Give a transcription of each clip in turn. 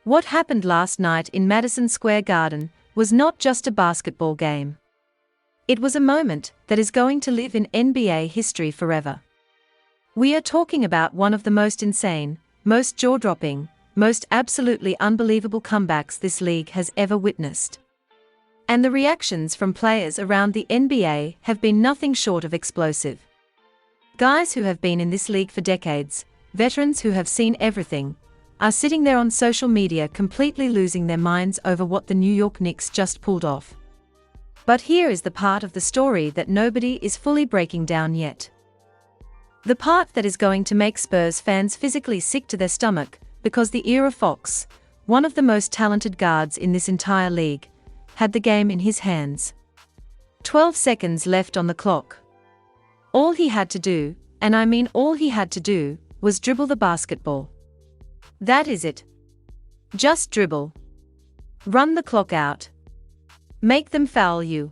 What happened last night in Madison Square Garden was not just a basketball game. It was a moment that is going to live in NBA history forever. We are talking about one of the most insane, most jaw-dropping, most absolutely unbelievable comebacks this league has ever witnessed. And the reactions from players around the NBA have been nothing short of explosive. Guys who have been in this league for decades, veterans who have seen everything, are sitting there on social media completely losing their minds over what the New York Knicks just pulled off. But here is the part of the story that nobody is fully breaking down yet. The part that is going to make Spurs fans physically sick to their stomach, because the era Fox, one of the most talented guards in this entire league, had the game in his hands. 12 seconds left on the clock. All he had to do, and I mean all he had to do, was dribble the basketball. That is it. Just dribble. Run the clock out. Make them foul you.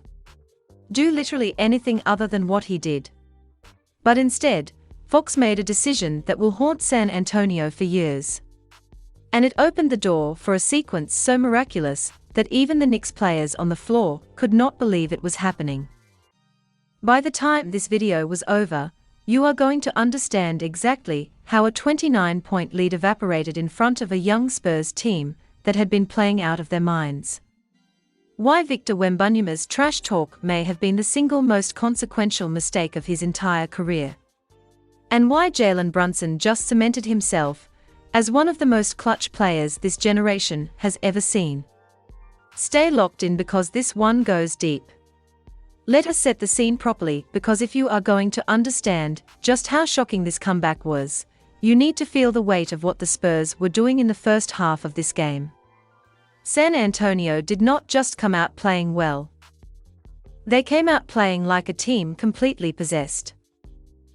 Do literally anything other than what he did. But instead, Fox made a decision that will haunt San Antonio for years. And it opened the door for a sequence so miraculous that even the Knicks players on the floor could not believe it was happening. By the time this video was over, you are going to understand exactly how a 29-point lead evaporated in front of a young Spurs team that had been playing out of their minds. Why Victor Wembanyama's trash talk may have been the single most consequential mistake of his entire career. And why Jalen Brunson just cemented himself as one of the most clutch players this generation has ever seen. Stay locked in because this one goes deep. Let us set the scene properly, because if you are going to understand just how shocking this comeback was, you need to feel the weight of what the Spurs were doing in the first half of this game. San Antonio did not just come out playing well. They came out playing like a team completely possessed.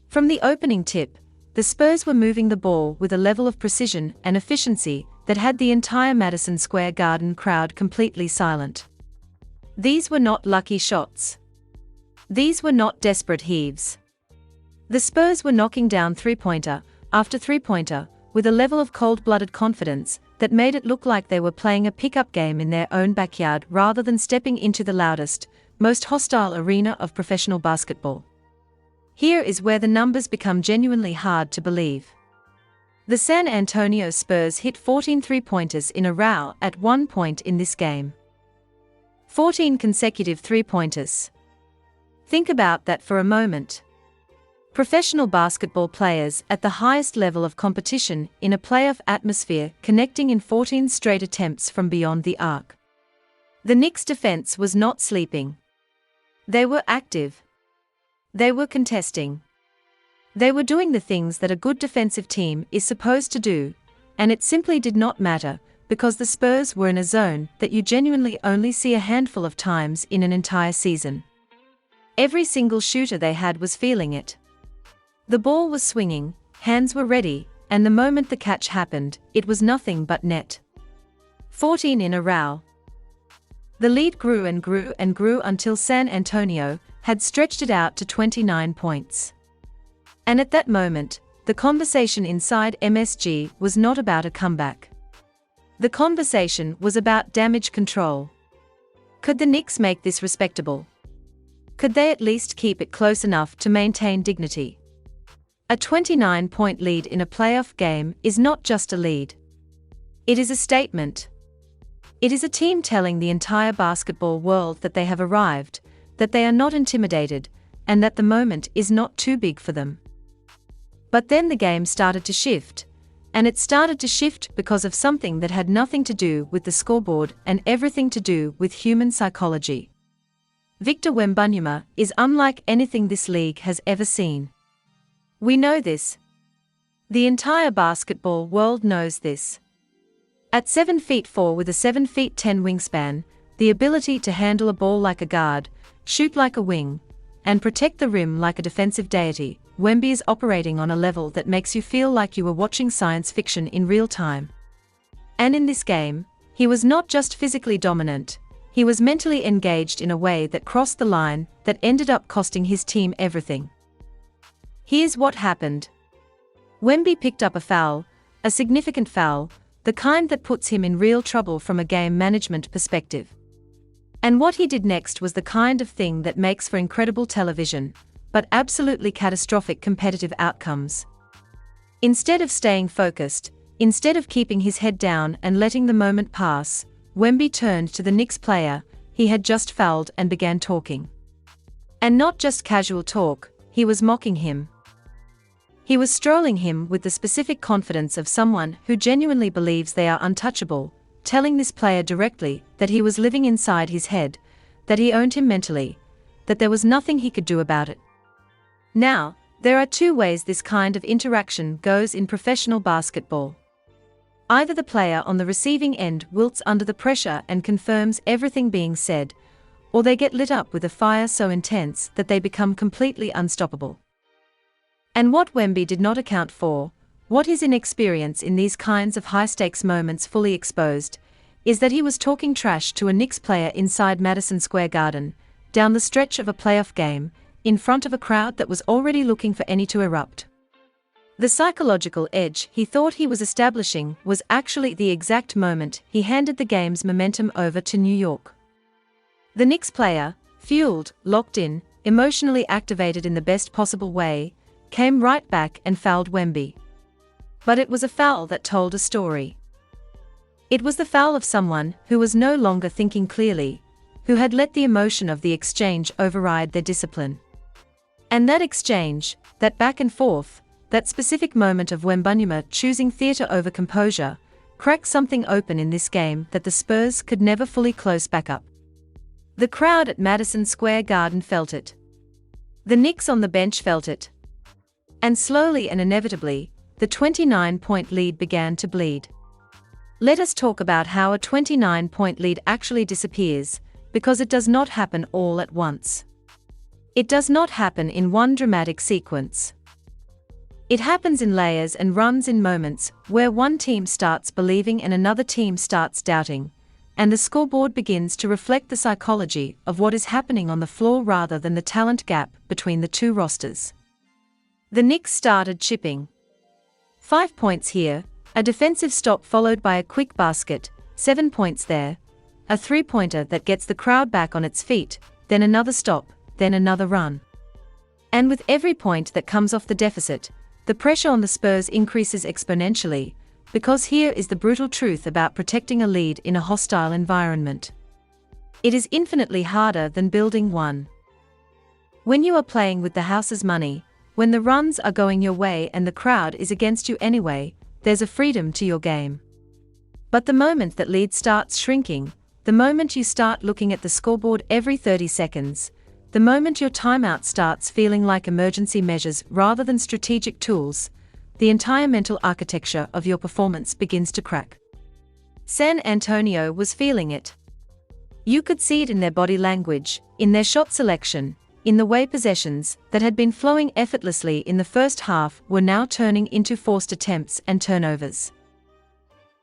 From the opening tip, the Spurs were moving the ball with a level of precision and efficiency that had the entire Madison Square Garden crowd completely silent. These were not lucky shots. These were not desperate heaves. The Spurs were knocking down three-pointer after three-pointer with a level of cold-blooded confidence that made it look like they were playing a pickup game in their own backyard rather than stepping into the loudest, most hostile arena of professional basketball. Here is where the numbers become genuinely hard to believe. The San Antonio Spurs hit 14 three-pointers in a row at one point in this game. 14 consecutive three-pointers. Think about that for a moment. Professional basketball players at the highest level of competition in a playoff atmosphere connecting in 14 straight attempts from beyond the arc. The Knicks' defense was not sleeping. They were active. They were contesting. They were doing the things that a good defensive team is supposed to do, and it simply did not matter, because the Spurs were in a zone that you genuinely only see a handful of times in an entire season. Every single shooter they had was feeling it. The ball was swinging, hands were ready, and the moment the catch happened, it was nothing but net. 14 in a row. The lead grew and grew and grew until San Antonio had stretched it out to 29 points. And at that moment, the conversation inside MSG was not about a comeback. The conversation was about damage control. Could the Knicks make this respectable? Could they at least keep it close enough to maintain dignity? A 29-point lead in a playoff game is not just a lead. It is a statement. It is a team telling the entire basketball world that they have arrived, that they are not intimidated, and that the moment is not too big for them. But then the game started to shift, and it started to shift because of something that had nothing to do with the scoreboard and everything to do with human psychology. Victor Wembanyama is unlike anything this league has ever seen. We know this. The entire basketball world knows this. At 7'4" with a 7'10" wingspan, the ability to handle a ball like a guard, shoot like a wing, and protect the rim like a defensive deity, Wemby is operating on a level that makes you feel like you were watching science fiction in real time. And in this game, he was not just physically dominant, he was mentally engaged in a way that crossed the line that ended up costing his team everything. Here's what happened. Wemby picked up a foul, a significant foul, the the kind that puts him in real trouble from a game management perspective. And what he did next was the kind of thing that makes for incredible television, but absolutely catastrophic competitive outcomes. Instead of staying focused, instead of keeping his head down and letting the moment pass, Wemby turned to the Knicks player he had just fouled and began talking. And not just casual talk, he was mocking him. He was strolling him with the specific confidence of someone who genuinely believes they are untouchable, telling this player directly that he was living inside his head, that he owned him mentally, that there was nothing he could do about it. Now, there are two ways this kind of interaction goes in professional basketball. Either the player on the receiving end wilts under the pressure and confirms everything being said, or they get lit up with a fire so intense that they become completely unstoppable. And what Wemby did not account for, what his inexperience in these kinds of high-stakes moments fully exposed, is that he was talking trash to a Knicks player inside Madison Square Garden, down the stretch of a playoff game, in front of a crowd that was already looking for any to erupt. The psychological edge he thought he was establishing was actually the exact moment he handed the game's momentum over to New York. The Knicks player, fueled, locked in, emotionally activated in the best possible way, came right back and fouled Wemby. But it was a foul that told a story. It was the foul of someone who was no longer thinking clearly, who had let the emotion of the exchange override their discipline. And that exchange, that back and forth, that specific moment of Wembanyama choosing theater over composure, cracked something open in this game that the Spurs could never fully close back up. The crowd at Madison Square Garden felt it. The Knicks on the bench felt it. And slowly and inevitably, the 29-point lead began to bleed. Let us talk about how a 29-point lead actually disappears, because it does not happen all at once. It does not happen in one dramatic sequence. It happens in layers and runs in moments where one team starts believing and another team starts doubting, and the scoreboard begins to reflect the psychology of what is happening on the floor rather than the talent gap between the two rosters. The Knicks started chipping. 5 points here, a defensive stop followed by a quick basket, 7 points there, a three-pointer that gets the crowd back on its feet, then another stop, then another run. And with every point that comes off the deficit, the pressure on the Spurs increases exponentially, because here is the brutal truth about protecting a lead in a hostile environment. It is infinitely harder than building one. When you are playing with the house's money, when the runs are going your way and the crowd is against you anyway, there's a freedom to your game. But the moment that lead starts shrinking, the moment you start looking at the scoreboard every 30 seconds, the moment your timeout starts feeling like emergency measures rather than strategic tools, the entire mental architecture of your performance begins to crack. San Antonio was feeling it. You could see it in their body language, in their shot selection, in the way possessions that had been flowing effortlessly in the first half were now turning into forced attempts and turnovers.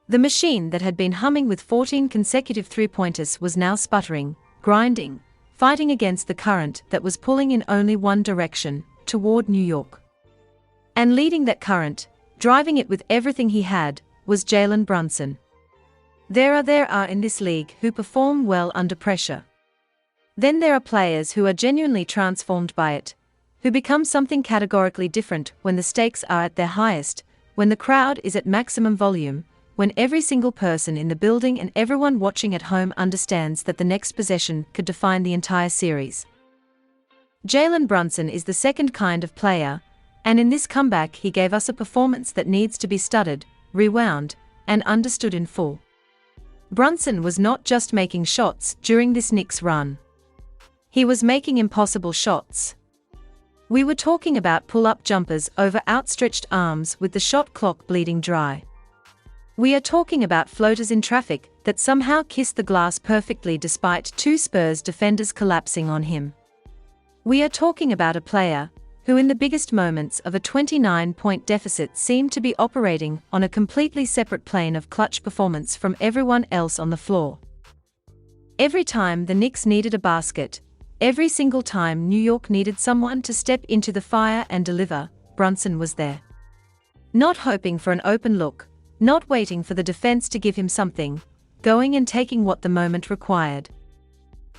The machine that had been humming with 14 consecutive three-pointers was now sputtering, grinding, fighting against the current that was pulling in only one direction, toward New York. And leading that current, driving it with everything he had, was Jalen Brunson. There are in this league who perform well under pressure. Then there are players who are genuinely transformed by it, who become something categorically different when the stakes are at their highest, when the crowd is at maximum volume, when every single person in the building and everyone watching at home understands that the next possession could define the entire series. Jalen Brunson is the second kind of player, and in this comeback he gave us a performance that needs to be studied, rewound, and understood in full. Brunson was not just making shots during this Knicks run. He was making impossible shots. We were talking about pull-up jumpers over outstretched arms with the shot clock bleeding dry. We are talking about floaters in traffic that somehow kissed the glass perfectly despite two Spurs defenders collapsing on him. We are talking about a player who in the biggest moments of a 29-point deficit seemed to be operating on a completely separate plane of clutch performance from everyone else on the floor. Every time the Knicks needed a basket, every single time New York needed someone to step into the fire and deliver, Brunson was there. Not hoping for an open look, not waiting for the defense to give him something, going and taking what the moment required.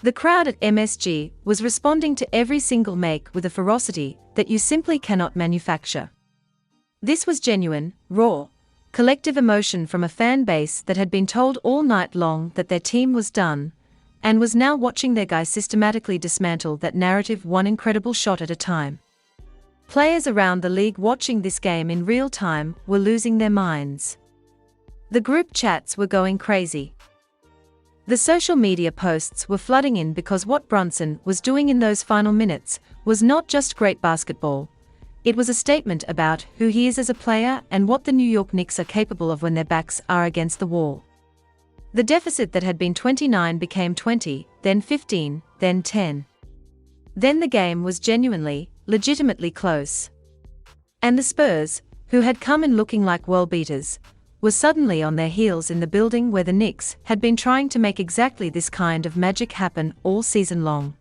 The crowd at MSG was responding to every single make with a ferocity that you simply cannot manufacture. This was genuine, raw, collective emotion from a fan base that had been told all night long that their team was done, and was now watching their guys systematically dismantle that narrative one incredible shot at a time. Players around the league watching this game in real time were losing their minds. The group chats were going crazy. The social media posts were flooding in because what Brunson was doing in those final minutes was not just great basketball. It was a statement about who he is as a player and what the New York Knicks are capable of when their backs are against the wall. The deficit that had been 29 became 20, then 15, then 10. Then the game was genuinely, legitimately close. And the Spurs, who had come in looking like world beaters, were suddenly on their heels in the building where the Knicks had been trying to make exactly this kind of magic happen all season long.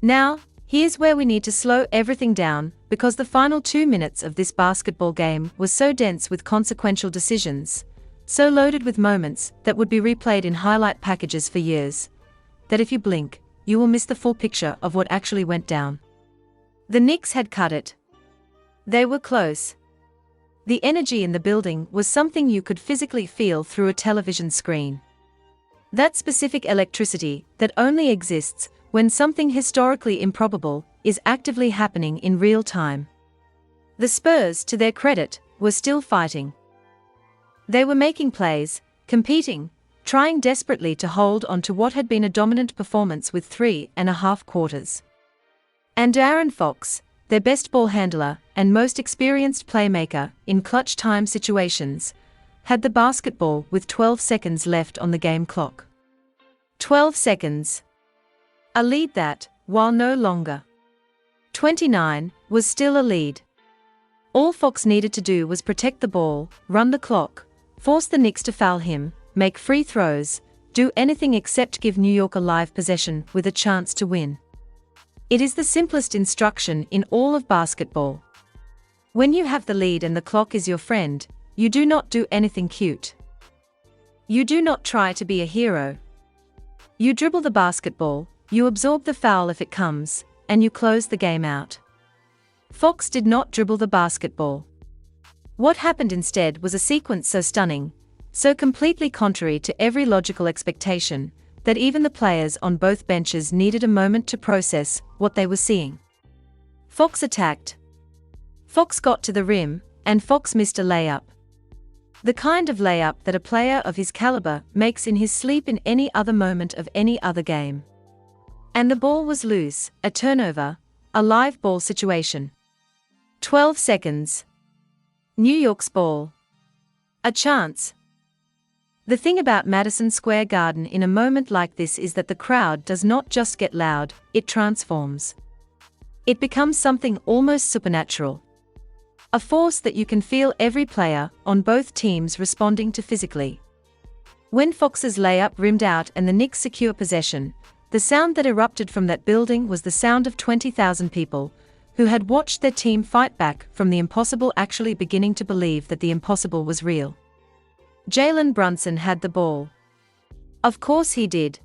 Now, here's where we need to slow everything down, because the final 2 minutes of this basketball game was so dense with consequential decisions, so loaded with moments that would be replayed in highlight packages for years, that if you blink, you will miss the full picture of what actually went down. The Knicks had cut it. They were close. The energy in the building was something you could physically feel through a television screen. That specific electricity that only exists when something historically improbable is actively happening in real time. The Spurs, to their credit, were still fighting. They were making plays, competing, trying desperately to hold on to what had been a dominant performance with 3.5 quarters. And De'Aaron Fox, their best ball handler and most experienced playmaker in clutch time situations, had the basketball with 12 seconds left on the game clock. 12 seconds. A lead that, while no longer 29, was still a lead. All Fox needed to do was protect the ball, run the clock, force the Knicks to foul him, make free throws, do anything except give New York a live possession with a chance to win. It is the simplest instruction in all of basketball. When you have the lead and the clock is your friend, you do not do anything cute. You do not try to be a hero. You dribble the basketball, you absorb the foul if it comes, and you close the game out. Fox did not dribble the basketball. What happened instead was a sequence so stunning, so completely contrary to every logical expectation, that even the players on both benches needed a moment to process what they were seeing. Fox attacked. Fox got to the rim, and Fox missed a layup. The kind of layup that a player of his caliber makes in his sleep in any other moment of any other game. And the ball was loose, a turnover, a live ball situation. 12 seconds. New York's ball. A chance. The thing about Madison Square Garden in a moment like this is that the crowd does not just get loud, it transforms. It becomes something almost supernatural. A force that you can feel every player on both teams responding to physically. When Fox's layup rimmed out and the Knicks secure possession, the sound that erupted from that building was the sound of 20,000 people who had watched their team fight back from the impossible, actually beginning to believe that the impossible was real. Jalen Brunson had the ball. Of course he did.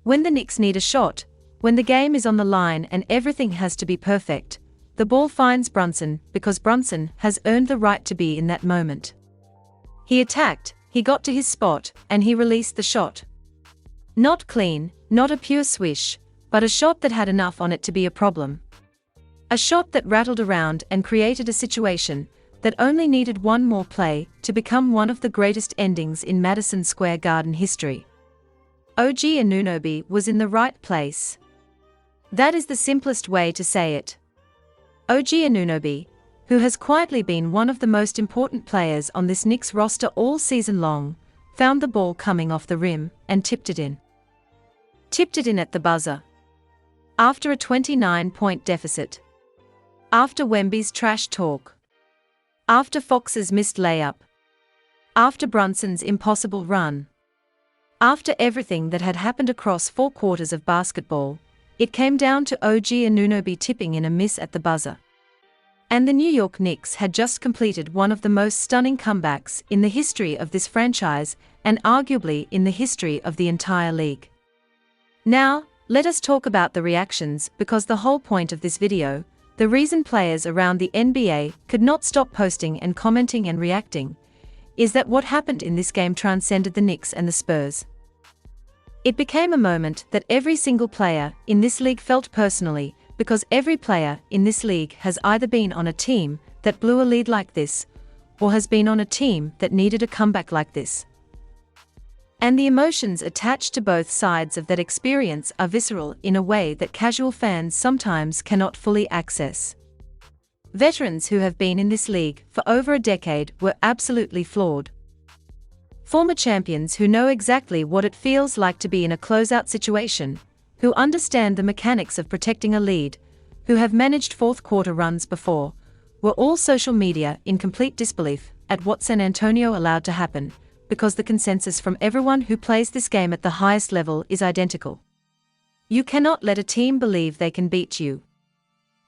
When the Knicks need a shot, when the game is on the line and everything has to be perfect, the ball finds Brunson because Brunson has earned the right to be in that moment. He attacked, he got to his spot, and he released the shot. Not clean, not a pure swish, but a shot that had enough on it to be a problem. A shot that rattled around and created a situation that only needed one more play to become one of the greatest endings in Madison Square Garden history. OG Anunoby was in the right place. That is the simplest way to say it. OG Anunoby, who has quietly been one of the most important players on this Knicks roster all season long, found the ball coming off the rim and tipped it in. Tipped it in at the buzzer. After a 29-point deficit. After Wemby's trash talk. After Fox's missed layup. After Brunson's impossible run. After everything that had happened across 4 quarters of basketball, it came down to OG Anunoby tipping in a miss at the buzzer. And the New York Knicks had just completed one of the most stunning comebacks in the history of this franchise and arguably in the history of the entire league. Now, let us talk about the reactions, because the whole point of this video, the reason players around the NBA could not stop posting and commenting and reacting, is that what happened in this game transcended the Knicks and the Spurs. It became a moment that every single player in this league felt personally, because every player in this league has either been on a team that blew a lead like this, or has been on a team that needed a comeback like this. And the emotions attached to both sides of that experience are visceral in a way that casual fans sometimes cannot fully access. Veterans who have been in this league for over a decade were absolutely floored. Former champions who know exactly what it feels like to be in a closeout situation, who understand the mechanics of protecting a lead, who have managed fourth-quarter runs before, were all social media in complete disbelief at what San Antonio allowed to happen, because the consensus from everyone who plays this game at the highest level is identical. You cannot let a team believe they can beat you.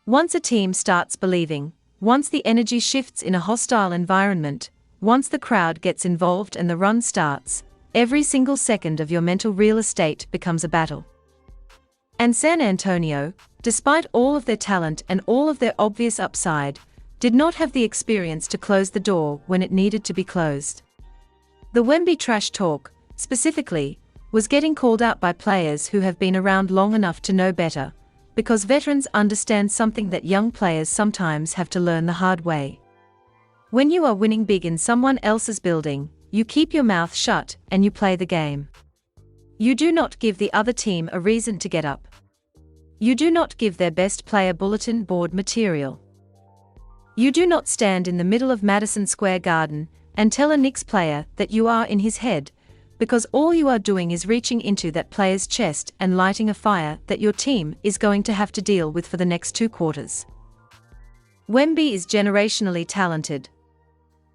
Once a team starts believing, once the energy shifts in a hostile environment, once the crowd gets involved and the run starts, every single second of your mental real estate becomes a battle. And San Antonio, despite all of their talent and all of their obvious upside, did not have the experience to close the door when it needed to be closed. The Wemby trash talk, specifically, was getting called out by players who have been around long enough to know better, because veterans understand something that young players sometimes have to learn the hard way. When you are winning big in someone else's building, you keep your mouth shut and you play the game. You do not give the other team a reason to get up. You do not give their best player bulletin board material. You do not stand in the middle of Madison Square Garden and tell a Knicks player that you are in his head, because all you are doing is reaching into that player's chest and lighting a fire that your team is going to have to deal with for the next 2 quarters. Wemby is generationally talented.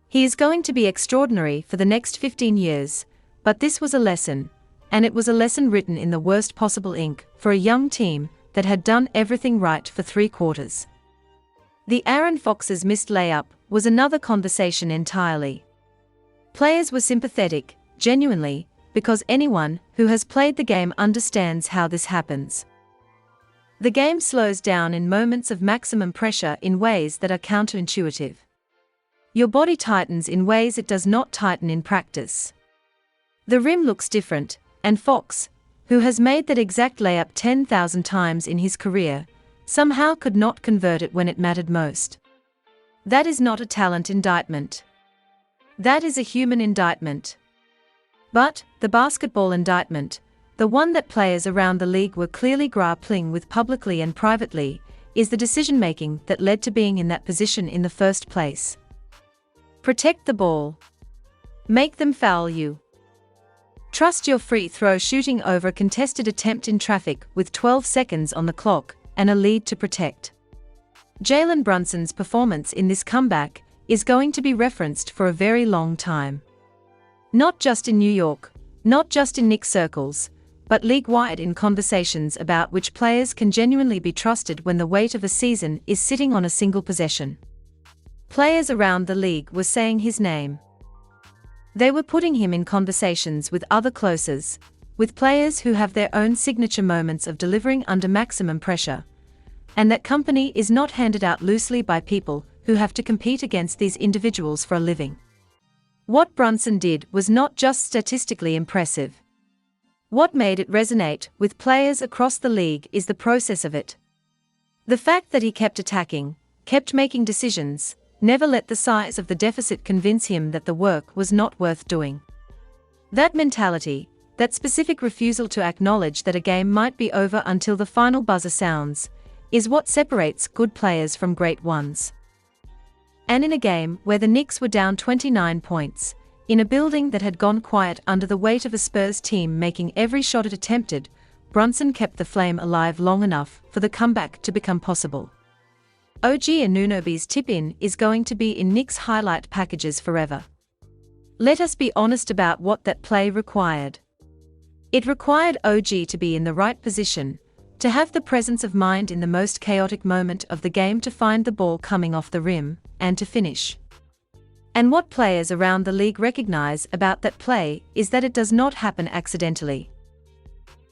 He is going to be extraordinary for the next 15 years, but this was a lesson, and it was a lesson written in the worst possible ink for a young team that had done everything right for 3 quarters. The Aaron Fox's missed layup was another conversation entirely. Players were sympathetic, genuinely, because anyone who has played the game understands how this happens. The game slows down in moments of maximum pressure in ways that are counterintuitive. Your body tightens in ways it does not tighten in practice. The rim looks different, and Fox, who has made that exact layup 10,000 times in his career, somehow could not convert it when it mattered most. That is not a talent indictment. That is a human indictment. But, the basketball indictment, the one that players around the league were clearly grappling with publicly and privately, is the decision-making that led to being in that position in the first place. Protect the ball. Make them foul you. Trust your free throw shooting over a contested attempt in traffic with 12 seconds on the clock and a lead to protect. Jalen Brunson's performance in this comeback is going to be referenced for a very long time. Not just in New York, not just in Knicks circles, but league-wide in conversations about which players can genuinely be trusted when the weight of a season is sitting on a single possession. Players around the league were saying his name. They were putting him in conversations with other closers, with players who have their own signature moments of delivering under maximum pressure, and that company is not handed out loosely by people who have to compete against these individuals for a living. What Brunson did was not just statistically impressive. What made it resonate with players across the league is the process of it. The fact that he kept attacking, kept making decisions, never let the size of the deficit convince him that the work was not worth doing. That mentality, that specific refusal to acknowledge that a game might be over until the final buzzer sounds, is what separates good players from great ones. And in a game where the Knicks were down 29 points, in a building that had gone quiet under the weight of a Spurs team making every shot it attempted, Brunson kept the flame alive long enough for the comeback to become possible. OG Anunoby's tip-in is going to be in Knicks highlight packages forever. Let us be honest about what that play required. It required OG to be in the right position, To have the presence of mind in the most chaotic moment of the game to find the ball coming off the rim, and to finish. And what players around the league recognize about that play is that it does not happen accidentally.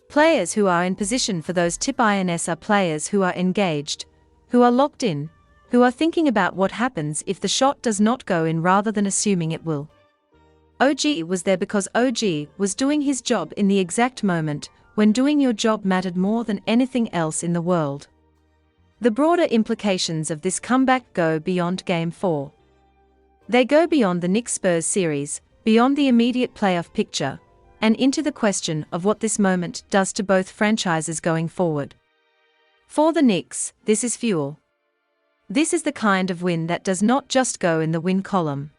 Players who are in position for those tip-ins are players who are engaged, who are locked in, who are thinking about what happens if the shot does not go in rather than assuming it will. OG was there because OG was doing his job in the exact moment when doing your job mattered more than anything else in the world. The broader implications of this comeback go beyond Game 4. They go beyond the Knicks-Spurs series, beyond the immediate playoff picture, and into the question of what this moment does to both franchises going forward. For the Knicks, this is fuel. This is the kind of win that does not just go in the win column.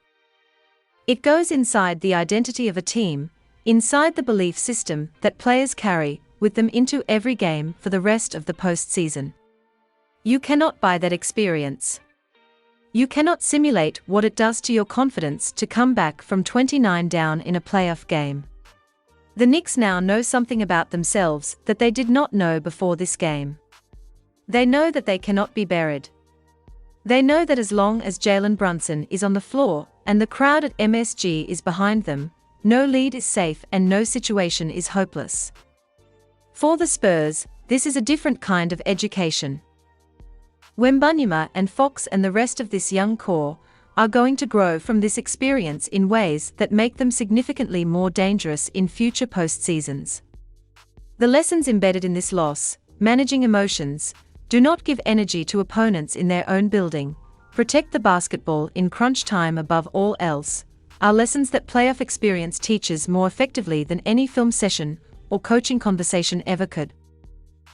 It goes inside the identity of a team, inside the belief system that players carry with them into every game for the rest of the postseason. You cannot buy that experience. You cannot simulate what it does to your confidence to come back from 29 down in a playoff game. The Knicks now know something about themselves that they did not know before this game. They know that they cannot be buried. They know that as long as Jalen Brunson is on the floor and the crowd at MSG is behind them, no lead is safe and no situation is hopeless. For the Spurs, this is a different kind of education. Wembanyama and Fox and the rest of this young core are going to grow from this experience in ways that make them significantly more dangerous in future postseasons. The lessons embedded in this loss, managing emotions, do not give energy to opponents in their own building, protect the basketball in crunch time above all else, are lessons that playoff experience teaches more effectively than any film session or coaching conversation ever could.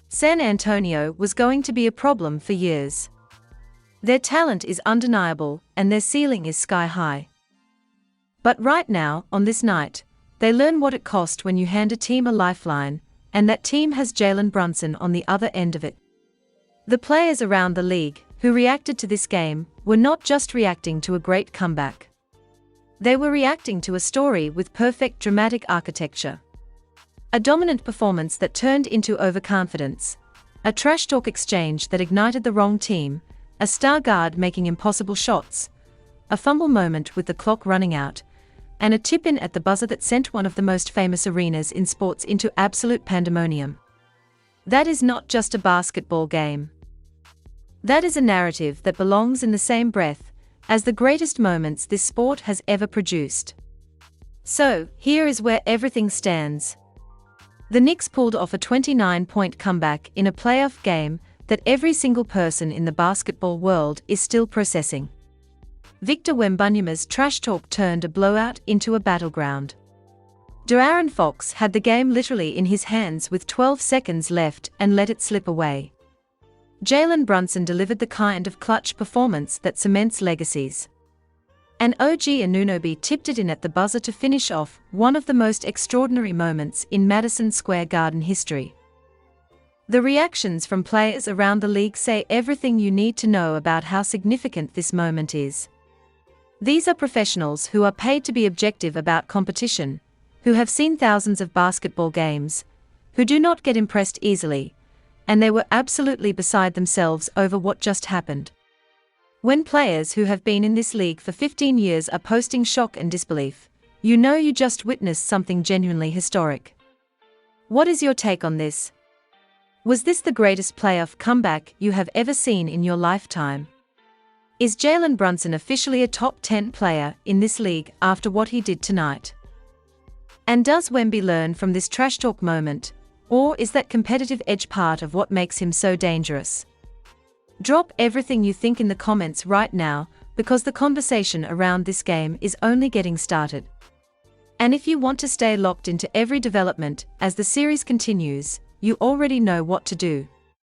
San Antonio was going to be a problem for years. Their talent is undeniable and their ceiling is sky high. But right now, on this night, they learn what it costs when you hand a team a lifeline, and that team has Jalen Brunson on the other end of it. The players around the league who reacted to this game were not just reacting to a great comeback. They were reacting to a story with perfect dramatic architecture. A dominant performance that turned into overconfidence, a trash talk exchange that ignited the wrong team, a star guard making impossible shots, a fumble moment with the clock running out, and a tip-in at the buzzer that sent one of the most famous arenas in sports into absolute pandemonium. That is not just a basketball game. That is a narrative that belongs in the same breath as the greatest moments this sport has ever produced. So, here is where everything stands. The Knicks pulled off a 29-point comeback in a playoff game that every single person in the basketball world is still processing. Victor Wembanyama's trash talk turned a blowout into a battleground. De'Aaron Fox had the game literally in his hands with 12 seconds left and let it slip away. Jalen Brunson delivered the kind of clutch performance that cements legacies. And OG Anunoby tipped it in at the buzzer to finish off one of the most extraordinary moments in Madison Square Garden history. The reactions from players around the league say everything you need to know about how significant this moment is. These are professionals who are paid to be objective about competition, who have seen thousands of basketball games, who do not get impressed easily, and they were absolutely beside themselves over what just happened. When players who have been in this league for 15 years are posting shock and disbelief, you know you just witnessed something genuinely historic. What is your take on this? Was this the greatest playoff comeback you have ever seen in your lifetime? Is Jalen Brunson officially a top 10 player in this league after what he did tonight? And does Wemby learn from this trash talk moment, or is that competitive edge part of what makes him so dangerous? Drop everything you think in the comments right now, because the conversation around this game is only getting started. And if you want to stay locked into every development as the series continues, you already know what to do.